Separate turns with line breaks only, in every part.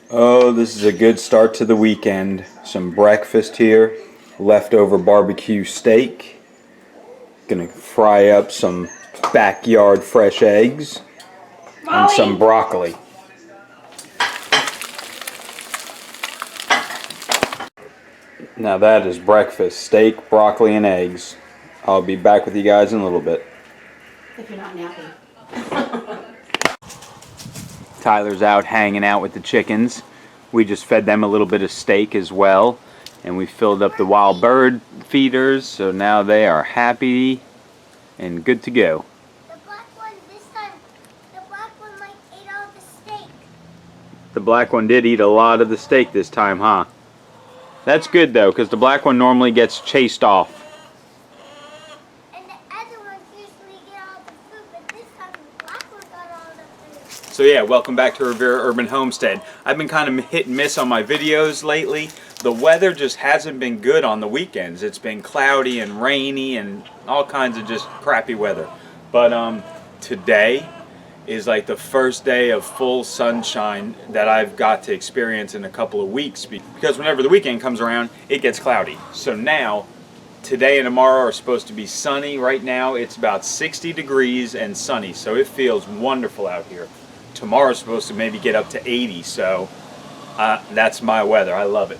Oh, this is a good start to the weekend. Some breakfast here, leftover barbecue steak. Gonna fry up some backyard fresh eggs and some broccoli. Now that is breakfast, steak, broccoli, and eggs. I'll be back with you guys in a little bit.
If you're not nappy.
Tyler's out hanging out with the chickens. We just fed them a little bit of steak as well, and we filled up the wild bird feeders, so now they are happy and good to go.
The black one this time, the black one like ate all the steak.
The black one did eat a lot of the steak this time, huh? That's good though, because the black one normally gets chased off.
And the other ones usually get all the food, but this time the black one got all the food.
So yeah, welcome back to Rivera Urban Homestead. I've been kind of hit and miss on my videos lately. The weather just hasn't been good on the weekends. It's been cloudy and rainy and all kinds of just crappy weather. But today is like the first day of full sunshine that I've got to experience in a couple of weeks, because whenever the weekend comes around, it gets cloudy. So now, today and tomorrow are supposed to be sunny. Right now it's about 60 degrees and sunny, so it feels wonderful out here. Tomorrow's supposed to maybe get up to 80, so that's my weather. I love it.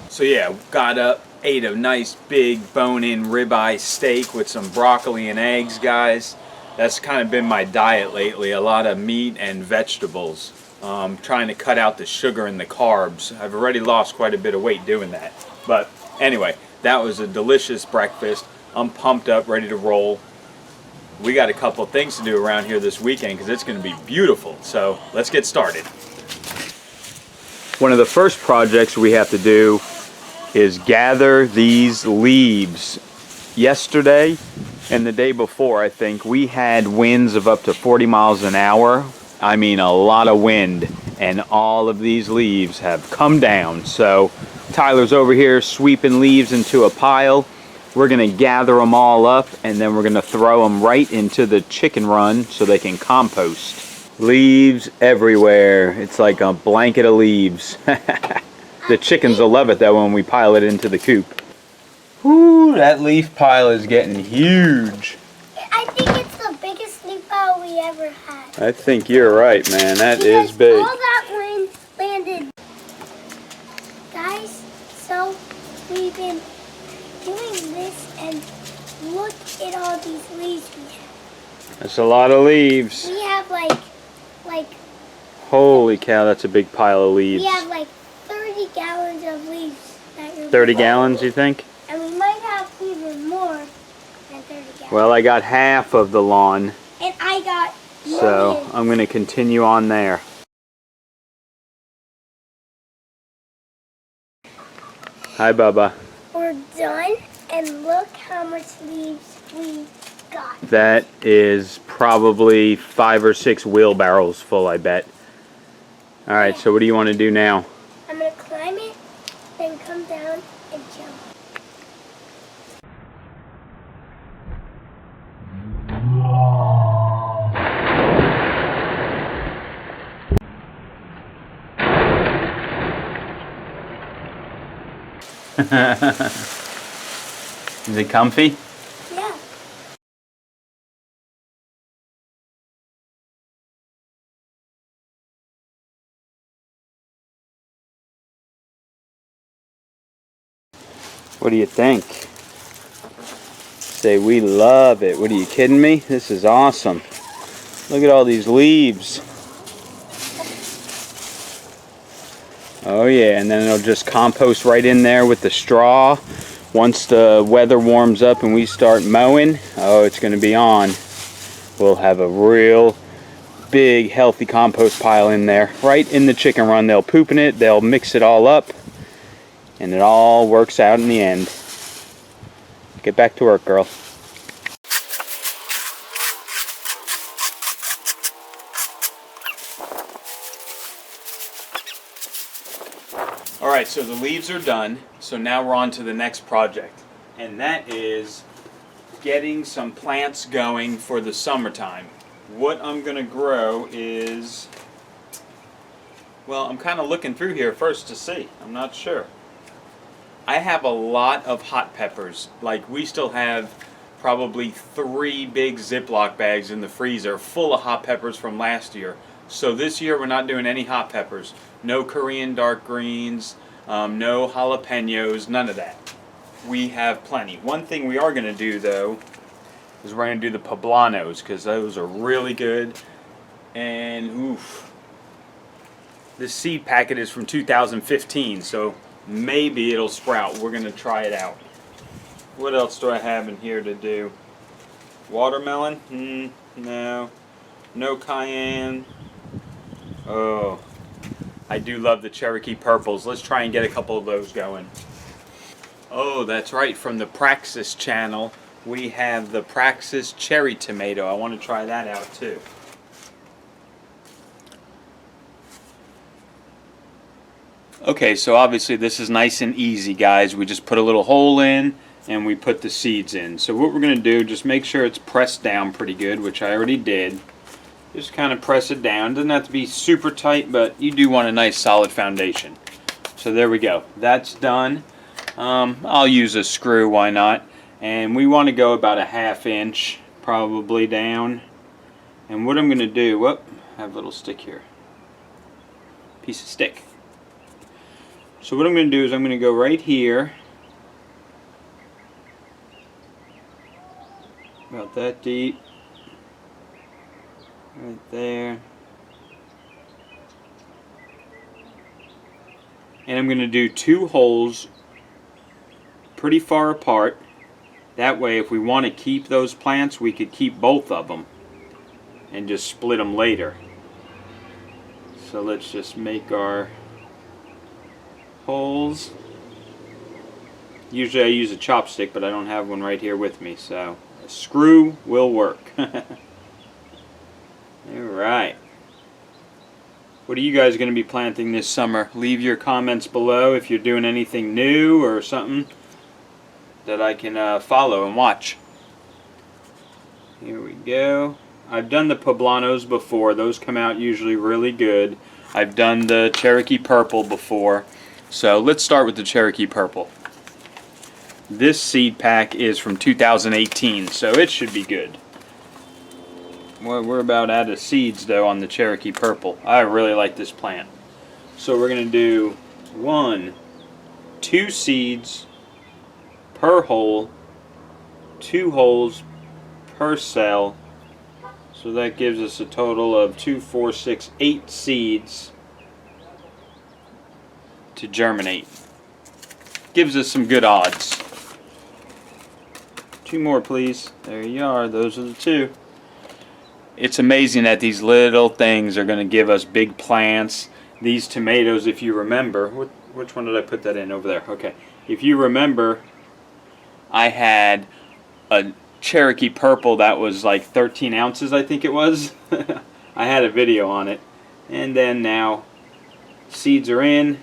So yeah, got up, ate a nice big bone-in ribeye steak with some broccoli and eggs, guys. That's kind of been my diet lately, a lot of meat and vegetables. Trying to cut out the sugar and the carbs. I've already lost quite a bit of weight doing that. But anyway, that was a delicious breakfast. I'm pumped up, ready to roll. We got a couple of things to do around here this weekend because it's going to be beautiful. So let's get started. One of the first projects we have to do is gather these leaves. Yesterday and the day before, I think, we had winds of up to 40 miles an hour. I mean, a lot of wind, and all of these leaves have come down. So Tyler's over here sweeping leaves into a pile. We're gonna gather them all up, and then we're gonna throw them right into the chicken run so they can compost. Leaves everywhere. It's like a blanket of leaves. The chickens will love it though when we pile it into the coop. Ooh, that leaf pile is getting huge.
I think it's the biggest leaf pile we ever had.
I think you're right, man. That is
Because
big.
all that wind landed. Guys, so we've been doing this, and look at all these leaves we have.
That's a lot of leaves.
We have like
Holy cow, that's a big pile of leaves.
we have like 30 gallons of leaves. That you're
30 gallons, you think?
And we might have even more than 30 gallons.
Well, I got half of the lawn,
And I got
so
millions.
I'm going to continue on there. Hi, Bubba.
We're done, and look how much leaves we got.
That is probably 5 or 6 wheelbarrows full, I bet. All right, so what do you want to do now?
I'm going to climb it, then come down and jump.
Is it comfy?
Yeah.
What do you think? Say we love it. What are you kidding me? This is awesome. Look at all these leaves. Oh yeah, and then it'll just compost right in there with the straw. Once the weather warms up and we start mowing, oh, it's going to be on. We'll have a real big healthy compost pile in there, right in the chicken run. They'll poop in it, they'll mix it all up, and it all works out in the end. Get back to work, girl. Alright, so the leaves are done, so now we're on to the next project, and that is getting some plants going for the summertime. What I'm going to grow is Well, I'm kind of looking through here first to see. I'm not sure. I have a lot of hot peppers. Like, we still have probably 3 big Ziploc bags in the freezer full of hot peppers from last year. So this year we're not doing any hot peppers. No Korean dark greens, no jalapenos, none of that. We have plenty. One thing we are going to do though is we're going to do the Poblanos, because those are really good. And oof, this seed packet is from 2015, so maybe it'll sprout. We're going to try it out. What else do I have in here to do? Watermelon? No. No cayenne. Oh, I do love the Cherokee purples. Let's try and get a couple of those going. Oh, that's right. From the Praxxus channel, we have the Praxxus cherry tomato. I want to try that out too. Okay, so obviously this is nice and easy, guys. We just put a little hole in and we put the seeds in. So what we're going to do, just make sure it's pressed down pretty good, which I already did. Just kind of press it down. Doesn't have to be super tight, but you do want a nice solid foundation. So there we go. That's done. I'll use a screw, why not? And we want to go about a 1/2 inch probably down. And what I'm going to do, whoop, I have a little stick here. Piece of stick. So what I'm going to do is I'm going to go right here. About that deep. Right there. And I'm going to do 2 holes pretty far apart. That way if we want to keep those plants, we could keep both of them and just split them later. So let's just make our holes. Usually I use a chopstick, but I don't have one right here with me, so a screw will work. Alright. What are you guys going to be planting this summer? Leave your comments below if you're doing anything new or something that I can follow and watch. Here we go. I've done the Poblanos before. Those come out usually really good. I've done the Cherokee Purple before. So let's start with the Cherokee Purple. This seed pack is from 2018, so it should be good. Well, we're about out of seeds though on the Cherokee Purple. I really like this plant. So we're going to do 1, 2 seeds per hole, 2 holes per cell. So that gives us a total of 2, 4, 6, 8 seeds to germinate. Gives us some good odds. 2 more, please. There you are. Those are the 2. It's amazing that these little things are going to give us big plants. These tomatoes, if you remember, which one did I put that in? Over there. Okay. If you remember, I had a Cherokee Purple that was like 13 ounces, I think it was. I had a video on it. And then now, seeds are in.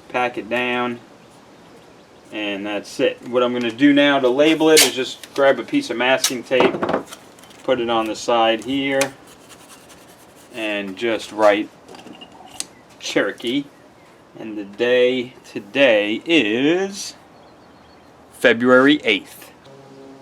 Pack it down. And that's it. What I'm going to do now to label it is just grab a piece of masking tape, put it on the side here, and just write Cherokee. And the day today is February 8th.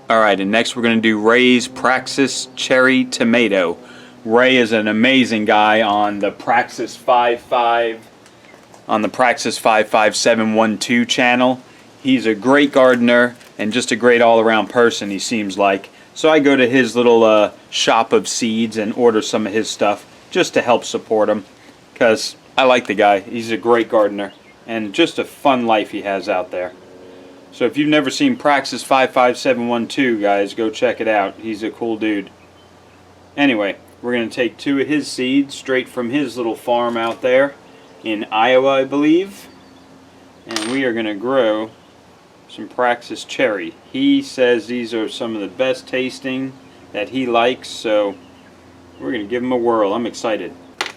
Alright, and next we're going to do Ray's Praxxus Cherry Tomato. Ray is an amazing guy on the Praxxus 55712 channel. He's a great gardener and just a great all-around person, he seems like. So I go to his little shop of seeds and order some of his stuff just to help support him, because I like the guy. He's a great gardener and just a fun life he has out there. So if you've never seen Praxxus 55712, guys, go check it out. He's a cool dude. Anyway, we're going to take 2 of his seeds straight from his little farm out there in Iowa, I believe. And we are going to grow some Praxxus cherry. He says these are some of the best tasting that he likes, so we're going to give them a whirl. I'm excited.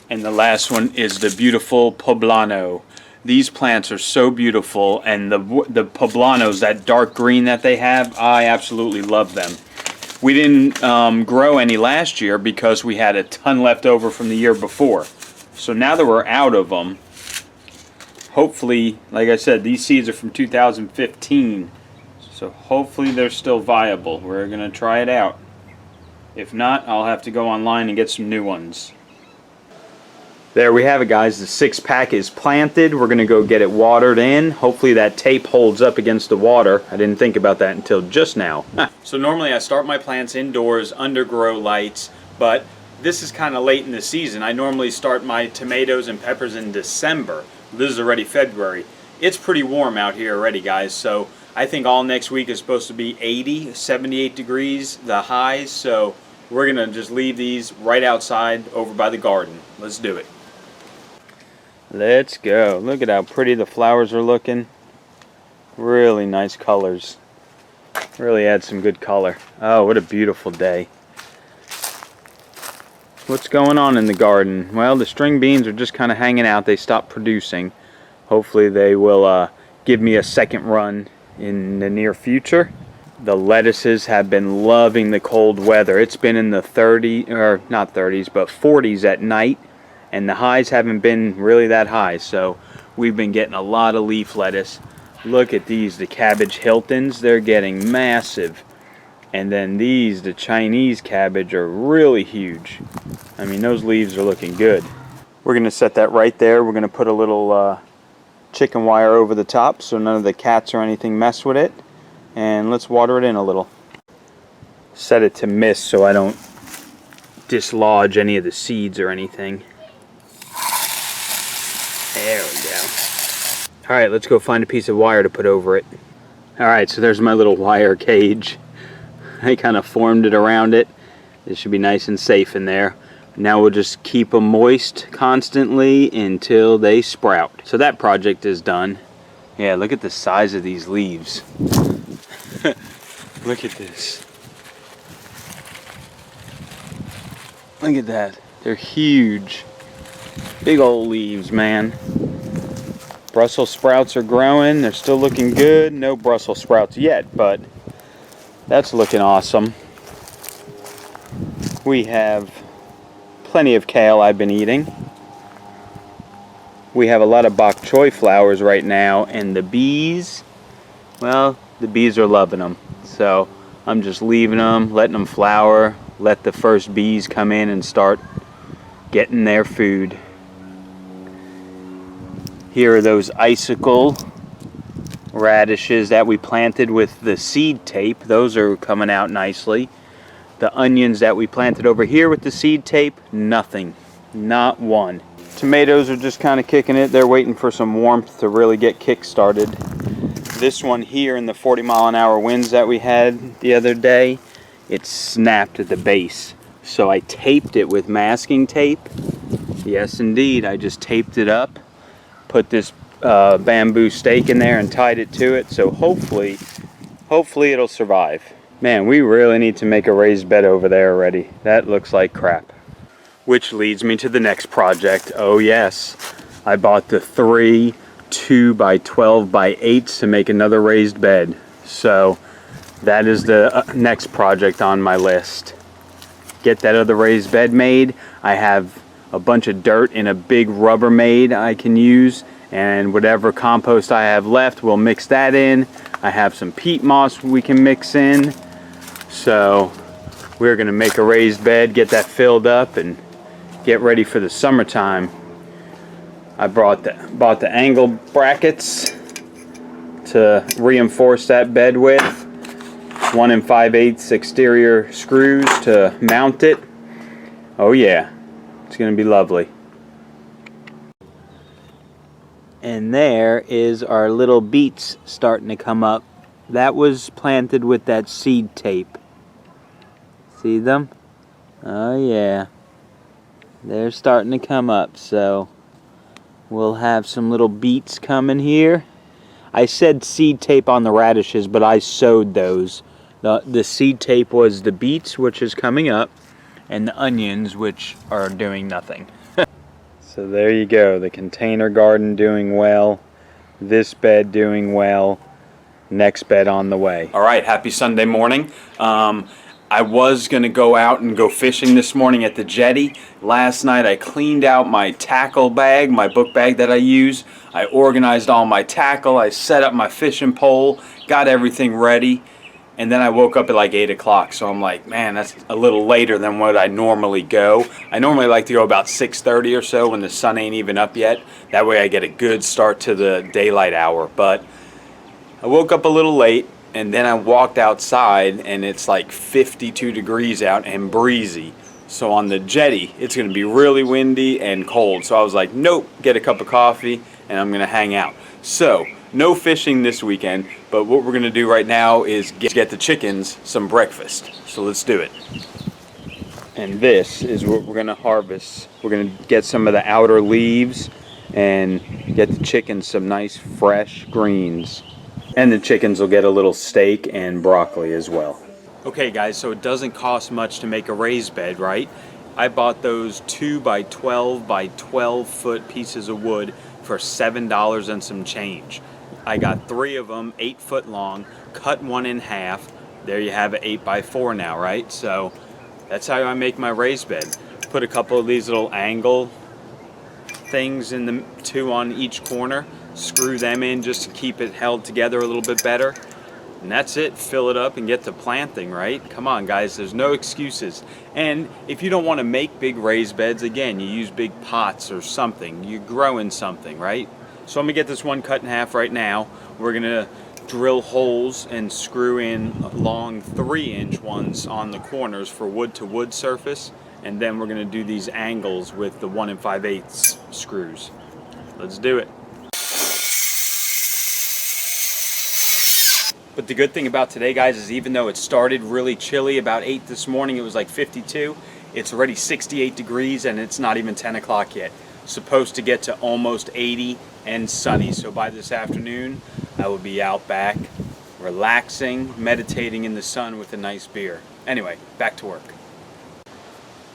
And the last one is the beautiful Pablano. These plants are so beautiful, and the Poblanos, that dark green that they have, I absolutely love them. We didn't grow any last year because we had a ton left over from the year before. So now that we're out of them, hopefully, like I said, these seeds are from 2015. So hopefully they're still viable. We're going to try it out. If not, I'll have to go online and get some new ones. There we have it, guys. The 6-pack is planted. We're going to go get it watered in. Hopefully that tape holds up against the water. I didn't think about that until just now. So normally I start my plants indoors under grow lights, but this is kind of late in the season. I normally start my tomatoes and peppers in December. This is already February. It's pretty warm out here already, guys, so I think all next week is supposed to be 80, 78 degrees, the highs, so we're going to just leave these right outside over by the garden. Let's do it. Let's go. Look at how pretty the flowers are looking. Really nice colors. Really add some good color. Oh, what a beautiful day. What's going on in the garden? Well, the string beans are just kind of hanging out. They stopped producing. Hopefully they will give me a second run in the near future. The lettuces have been loving the cold weather. It's been in the 30s, or not 30s, but 40s at night, and the highs haven't been really that high, so we've been getting a lot of leaf lettuce. Look at these, the cabbage Hiltons, they're getting massive. And then these, the Chinese cabbage, are really huge. I mean, those leaves are looking good. We're going to set that right there. We're going to put a little chicken wire over the top so none of the cats or anything mess with it. And let's water it in a little. Set it to mist so I don't dislodge any of the seeds or anything. There we go. Alright, let's go find a piece of wire to put over it. Alright, so there's my little wire cage. I kind of formed it around it. It should be nice and safe in there. Now we'll just keep them moist constantly until they sprout. So that project is done. Yeah, look at the size of these leaves. Look at this. Look at that. They're huge. Big old leaves, man. Brussels sprouts are growing. They're still looking good. No Brussels sprouts yet, but that's looking awesome. We have plenty of kale I've been eating. We have a lot of bok choy flowers right now, and the bees, well, the bees are loving them. So I'm just leaving them, letting them flower, let the first bees come in and start getting their food. Here are those icicle radishes that we planted with the seed tape. Those are coming out nicely. The onions that we planted over here with the seed tape, nothing. Not one. Tomatoes are just kind of kicking it. They're waiting for some warmth to really get kick-started. This one here in the 40-mile-an-hour winds that we had the other day, it snapped at the base. So I taped it with masking tape. Yes, indeed. I just taped it up, put this bamboo stake in there and tied it to it. So hopefully it'll survive. Man, we really need to make a raised bed over there already. That looks like crap. Which leads me to the next project. Oh yes, I bought the 3 2x12x8s to make another raised bed. So that is the next project on my list. Get that other raised bed made. I have a bunch of dirt in a big Rubbermaid I can use, and whatever compost I have left, we'll mix that in. I have some peat moss we can mix in. So we're gonna make a raised bed, get that filled up, and get ready for the summertime. I bought the angle brackets to reinforce that bed with. 1 5/8 exterior screws to mount it. Oh yeah, it's gonna be lovely. And there is our little beets starting to come up. That was planted with that seed tape. See them? Oh yeah. They're starting to come up, so we'll have some little beets coming here. I said seed tape on the radishes, but I sowed those. The seed tape was the beets, which is coming up, and the onions, which are doing nothing. So there you go, the container garden doing well, this bed doing well, next bed on the way. All right, happy Sunday morning. I was going to go out and go fishing this morning at the jetty. Last night I cleaned out my tackle bag, my book bag that I use. I organized all my tackle. I set up my fishing pole, got everything ready. And then I woke up at like 8 o'clock, so I'm like, man, that's a little later than what I normally go. I normally like to go about 6:30 or so when the sun ain't even up yet. That way I get a good start to the daylight hour. But I woke up a little late, and then I walked outside, and it's like 52 degrees out and breezy. So on the jetty, it's going to be really windy and cold. So I was like, nope, get a cup of coffee, and I'm going to hang out. So no fishing this weekend, but what we're going to do right now is get the chickens some breakfast. So let's do it. And this is what we're going to harvest. We're going to get some of the outer leaves and get the chickens some nice fresh greens. And the chickens will get a little steak and broccoli as well. Okay guys, so it doesn't cost much to make a raised bed, right? I bought those 2 by 12 by 12 foot pieces of wood for $7 and some change. I got 3 of them, 8 foot long, cut one in half. There you have it, 8 by 4 now, right? So that's how I make my raised bed. Put a couple of these little angle things in the 2 on each corner, screw them in just to keep it held together a little bit better. And that's it, fill it up and get to planting, right? Come on guys, there's no excuses. And if you don't want to make big raised beds, again, you use big pots or something. You're growing something, right? So I'm gonna get this one cut in half right now. We're gonna drill holes and screw in long 3-inch ones on the corners for wood to wood surface. And then we're gonna do these angles with the 1 5/8 screws. Let's do it. But the good thing about today, guys, is even though it started really chilly, about 8 this morning, it was like 52, it's already 68 degrees and it's not even 10 o'clock yet. Supposed to get to almost 80 and sunny. So by this afternoon, I will be out back, relaxing, meditating in the sun with a nice beer. Anyway, back to work.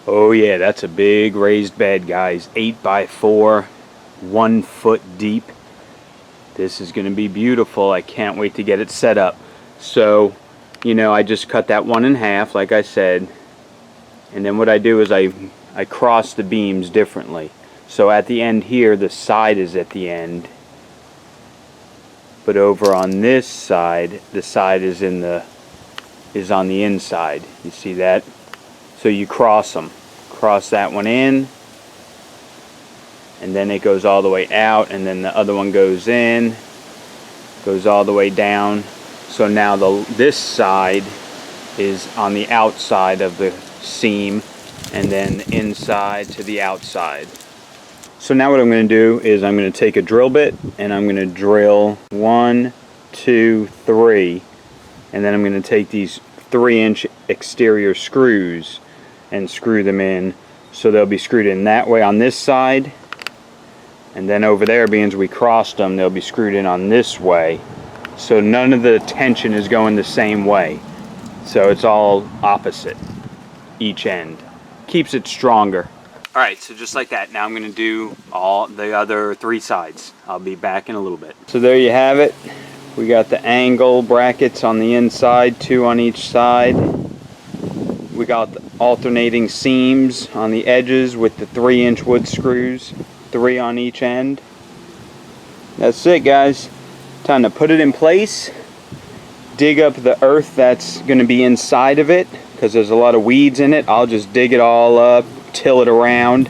Oh yeah, that's a big raised bed, guys. 8 by 4, 1 foot deep. This is going to be beautiful. I can't wait to get it set up. So, you know, I just cut that one in half, like I said. And then what I do is I cross the beams differently. So at the end here, the side is at the end. But over on this side, the side is on the inside. You see that? So you cross them. Cross that one in. And then it goes all the way out, and then the other one goes in, goes all the way down. So now this side is on the outside of the seam, and then inside to the outside. So now what I'm going to do is I'm going to take a drill bit, and I'm going to drill 1, 2, 3, and then I'm going to take these 3-inch exterior screws and screw them in. So they'll be screwed in that way on this side. And then over there, being we crossed them, they'll be screwed in on this way. So none of the tension is going the same way. So it's all opposite, each end. Keeps it stronger. Alright, so just like that, now I'm going to do all the other 3 sides. I'll be back in a little bit. So there you have it. We got the angle brackets on the inside, 2 on each side. We got the alternating seams on the edges with the 3-inch wood screws. 3 on each end. That's it, guys. Time to put it in place. Dig up the earth that's going to be inside of it, because there's a lot of weeds in it. I'll just dig it all up, till it around,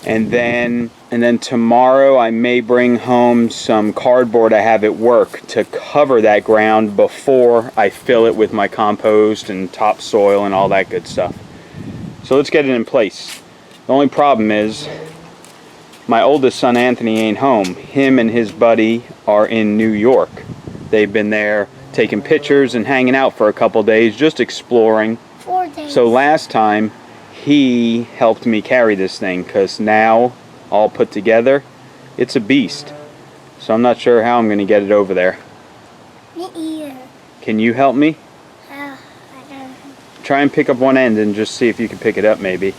and then tomorrow I may bring home some cardboard I have at work to cover that ground before I fill it with my compost and topsoil and all that good stuff. So let's get it in place. The only problem is my oldest son Anthony ain't home. Him and his buddy are in New York. They've been there taking pictures and hanging out for a couple days, just exploring.
4 days.
So last time he helped me carry this thing, because now all put together it's a beast. So I'm not sure how I'm going to get it over there.
Me either.
Can you help me?
I don't know.
Try and pick up one end and just see if you can pick it up maybe.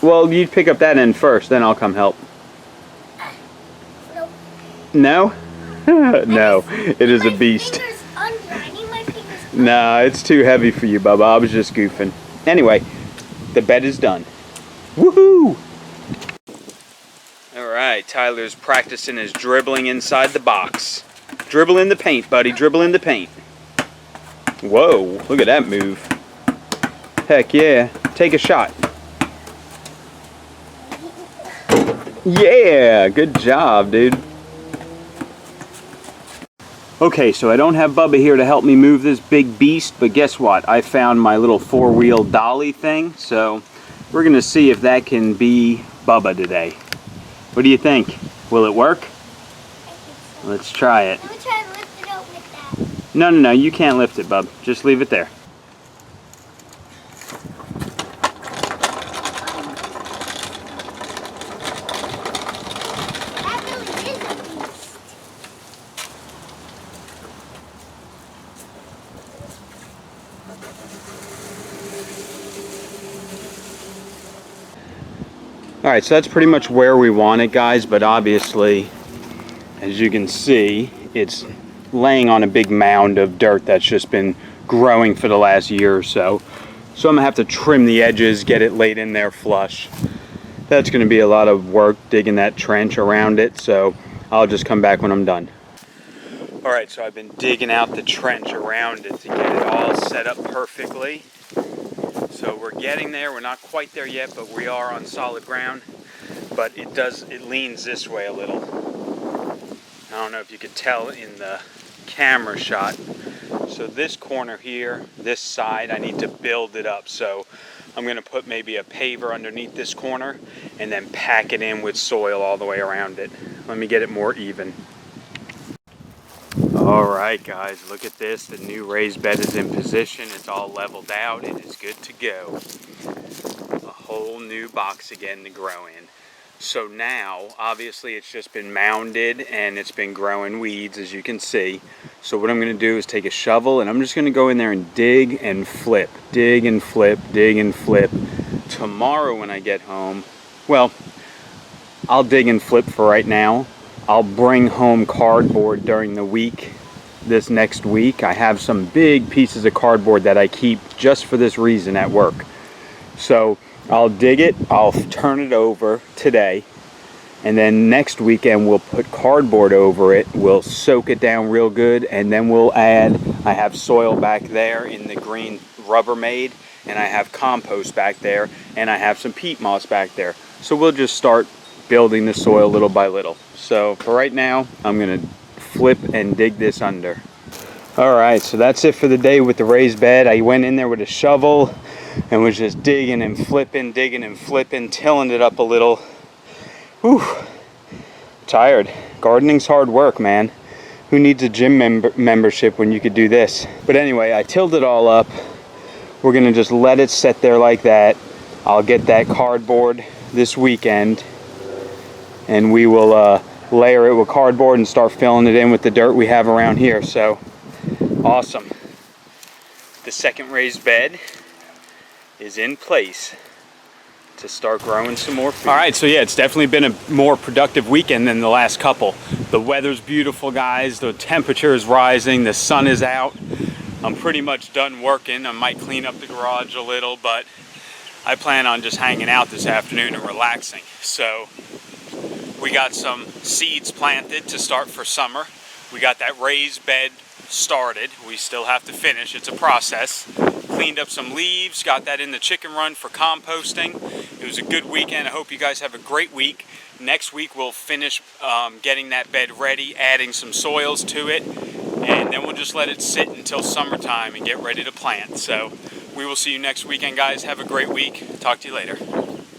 Well, you pick up that end first, then I'll come help.
Nope.
No? No, it is a beast.
I need my fingers
Nah, it's too heavy for you, Bubba. I was just goofing. Anyway, the bed is done. Woohoo! Alright, Tyler's practicing his dribbling inside the box. Dribble in the paint, buddy. Dribble in the paint. Whoa, look at that move. Heck yeah. Take a shot. Yeah, good job, dude. Okay, so I don't have Bubba here to help me move this big beast, but guess what? I found my little four-wheel dolly thing, so we're gonna see if that can be Bubba today. What do you think? Will it work? Let's try it.
Let me try to lift it up with that.
No, you can't lift it, bub. Just leave it there.
That really is a beast.
Alright, so that's pretty much where we want it, guys, but obviously, as you can see, it's laying on a big mound of dirt that's just been growing for the last year or so. So I'm going to have to trim the edges, get it laid in there flush. That's going to be a lot of work digging that trench around it, so I'll just come back when I'm done. Alright, so I've been digging out the trench around it to get it all set up perfectly. So we're getting there. We're not quite there yet, but we are on solid ground. But it leans this way a little. I don't know if you could tell in the camera shot. So this corner here, this side, I need to build it up. So I'm going to put maybe a paver underneath this corner and then pack it in with soil all the way around it. Let me get it more even. Alright guys, look at this. The new raised bed is in position. It's all leveled out. It is good to go. A whole new box again to grow in. So now, obviously it's just been mounded and it's been growing weeds, as you can see. So what I'm going to do is take a shovel and I'm just going to go in there and dig and flip. Dig and flip, dig and flip. Tomorrow when I get home, well, I'll dig and flip for right now. I'll bring home cardboard during the week, this next week. I have some big pieces of cardboard that I keep just for this reason at work. So I'll dig it, I'll turn it over today, and then next weekend we'll put cardboard over it, we'll soak it down real good, and then we'll add, I have soil back there in the green Rubbermaid, and I have compost back there, and I have some peat moss back there. So we'll just start building the soil little by little. So for right now, I'm gonna flip and dig this under. Alright, so that's it for the day with the raised bed. I went in there with a shovel and was just digging and flipping, tilling it up a little. Whew, tired. Gardening's hard work, man. Who needs a gym membership when you could do this? But anyway, I tilled it all up. We're gonna just let it sit there like that. I'll get that cardboard this weekend and we will layer it with cardboard and start filling it in with the dirt we have around here. So awesome. The second raised bed is in place to start growing some more food. All right, so yeah, it's definitely been a more productive weekend than the last couple. The weather's beautiful, guys. The temperature is rising. The sun is out. I'm pretty much done working. I might clean up the garage a little, but I plan on just hanging out this afternoon and relaxing. So we got some seeds planted to start for summer. We got that raised bed started. We still have to finish. It's a process. Cleaned up some leaves, got that in the chicken run for composting. It was a good weekend. I hope you guys have a great week. Next week we'll finish getting that bed ready, adding some soils to it, and then we'll just let it sit until summertime and get ready to plant. So we will see you next weekend, guys. Have a great week. Talk to you later.